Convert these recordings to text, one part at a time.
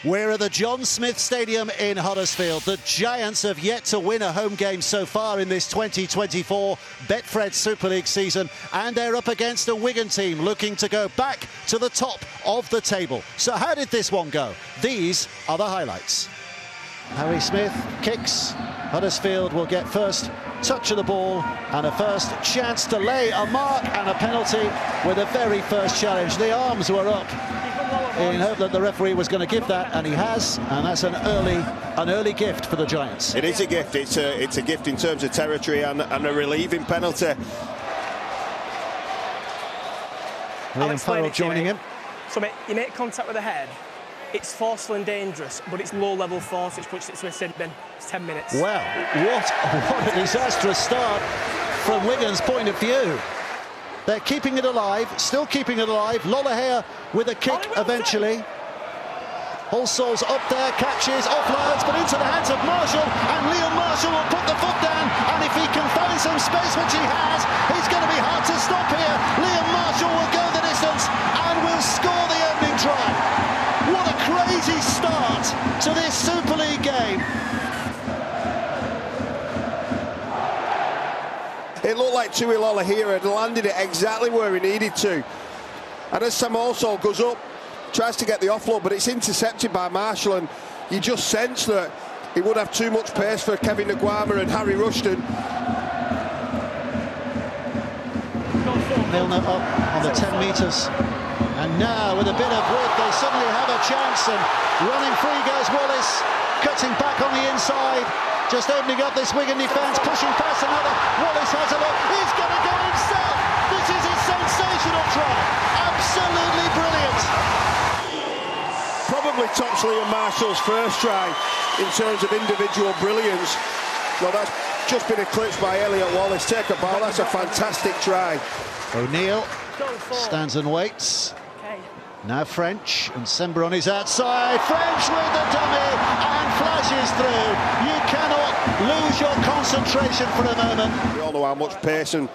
We're at the John Smith Stadium in Huddersfield. The Giants have yet to win a home game so far in this 2024 Betfred Super League season, and they're up against a Wigan team looking to go back to the top of the table. So how did this one go? These are the highlights. Harry Smith kicks. Huddersfield will get first touch of the ball and a first chance to lay a mark and a penalty with the very first challenge. The arms were up in hope that the referee was going to give that, and he has, and that's an early gift for the Giants. It is a gift. It's a gift in terms of territory and a relieving penalty. Liam Farrell joining him. So mate, you make contact with the head, it's forceful and dangerous, but it's low-level force, which puts it to a sin bin. It's 10 minutes. Well, what a disastrous start from Wigan's point of view. They're keeping it alive, still keeping it alive. Lollahea with a kick eventually. Allsall's up there, catches, offloads, but into the hands of Marshall, and Liam Marshall will put the foot down, and if he can find some space, which he has, it's going to be hard to stop here. Liam Marshall will go the distance and will score the opening try. What a crazy start to this Super League game. It looked like Tui Lollahea had landed it exactly where he needed to. And as Sam Allsall goes up, tries to get the offload, but it's intercepted by Marshall, and you just sense that he would have too much pace for Kevin Nguama and Harry Rushton. Milner up on the 10 metres. And now, with a bit of width, they suddenly have a chance, and running free goes Wallace, cutting back on the inside. Just opening up this Wigan defence, pushing past another. Wallace has a look. He's going to go himself. This is a sensational try. Absolutely brilliant. Probably tops Liam Marshall's first try in terms of individual brilliance. Well, that's just been eclipsed by Elliot Wallace. Take a ball. That's a fantastic try. O'Neill stands and waits. Now French, and Sember on his outside. French with the dummy and flashes through. You cannot lose your concentration for a moment. We all know how much pace and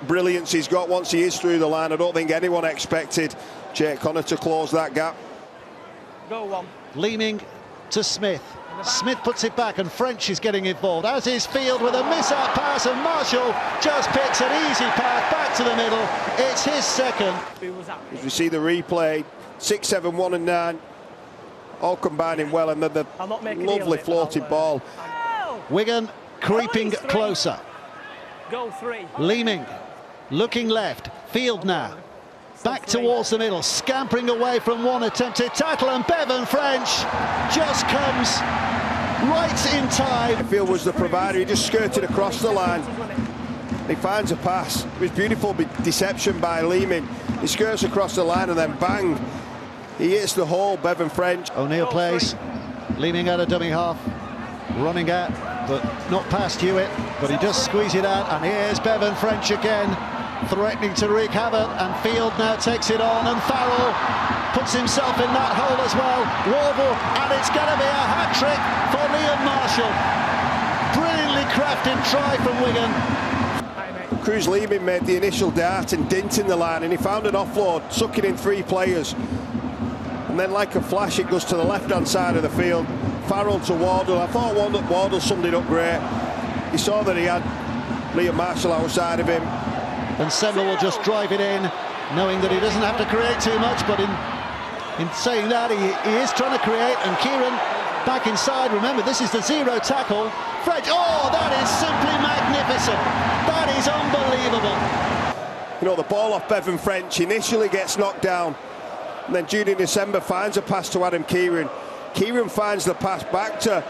brilliance he's got once he is through the line. I don't think anyone expected Jake Connor to close that gap. Go on. Leaning to Smith. Smith puts it back, and French is getting involved, as is Field with a miss-out pass, and Marshall just picks an easy pass back to the middle. It's his second. As we see the replay, 6, 7, 1 and 9, all combining well, and then the lovely floated ball. Wigan creeping closer. Go 3. Leaning, looking left. Field now. Back towards the middle, scampering away from one attempted tackle, and Bevan French just comes right in time. Field was the provider, he just skirted across the line. He finds a pass. It was beautiful deception by Leaning. He skirts across the line and then bang, he hits the hole, Bevan French. O'Neill plays, Leaning out of dummy half, running out, but not past Hewitt, but he does squeeze it out, and here's Bevan French again, threatening to wreak havoc, and Field now takes it on, and Farrell puts himself in that hole as well. Warble, and it's going to be a hat-trick for Liam Marshall. Brilliantly crafted try from Wigan. Cruz Leaning made the initial dart and dint in the line, and he found an offload, sucking in 3 players. And then like a flash, it goes to the left-hand side of the field. Farrell to Wardle. I thought Wardle summed it up great. He saw that he had Liam Marshall outside of him. And Sember will just drive it in, knowing that he doesn't have to create too much, but in saying that, he is trying to create, and Kieran back inside. Remember, this is the 0 tackle. French, oh, that is simply magnificent. That is unbelievable. You know, the ball off Bevan French initially gets knocked down, and then Judy December finds a pass to Adam Kieran. Kieran finds the pass back to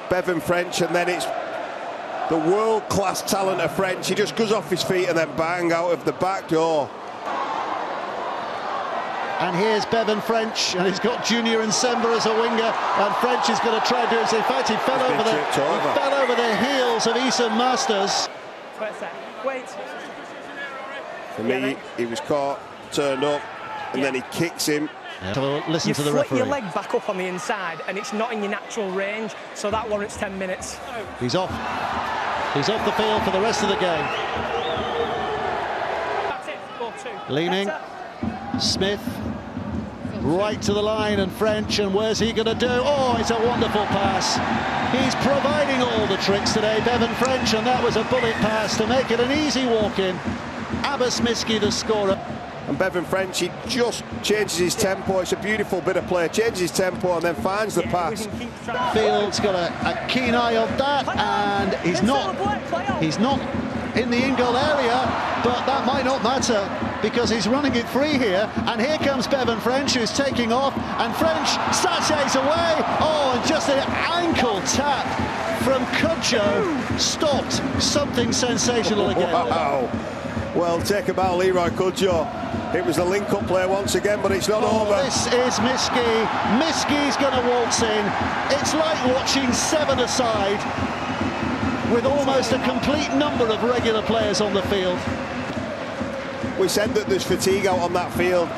Bevan French, and then it's the world-class talent of French. He just goes off his feet and then bang out of the back door. And here's Bevan French, and he's got Junior and Sember as a winger, and French is going to try to do it. In fact, he fell over the heels of Eason Masters. Wait. For me, he was caught, turned up, and then he kicks him. So listen to the referee. You flick your leg back up on the inside, and it's not in your natural range, so that warrants 10 minutes. He's off. He's off the field for the rest of the game. That's it. Go 2. Leaning. Smith. right to the line, and French, and where's he going to do? Oh, it's a wonderful pass. He's providing all the tricks today, Bevan French, and that was a bullet pass to make it an easy walk-in. Abbas Miski, the scorer. And Bevan French, he just changes his tempo. It's a beautiful bit of play. Changes his tempo and then finds the pass. Field's got a keen eye on that, and he's not in the in-goal area, but that might not matter because he's running it free here. And here comes Bevan French, who's taking off, and French sachets away. Oh, and just an ankle tap from Cudjoe stopped something sensational again. Wow. Well, take about Leroy Cudjoe. It was a link-up play once again, but it's not over. This is Miski. Miski's going to waltz in. It's like watching 7-a-side with almost a complete number of regular players on the field. We said that there's fatigue out on that field.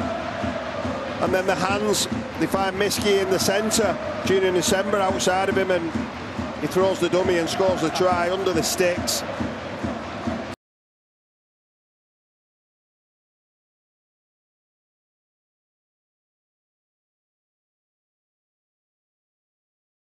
And then the hands, they find Miski in the centre. Junior December outside of him, and he throws the dummy and scores the try under the sticks.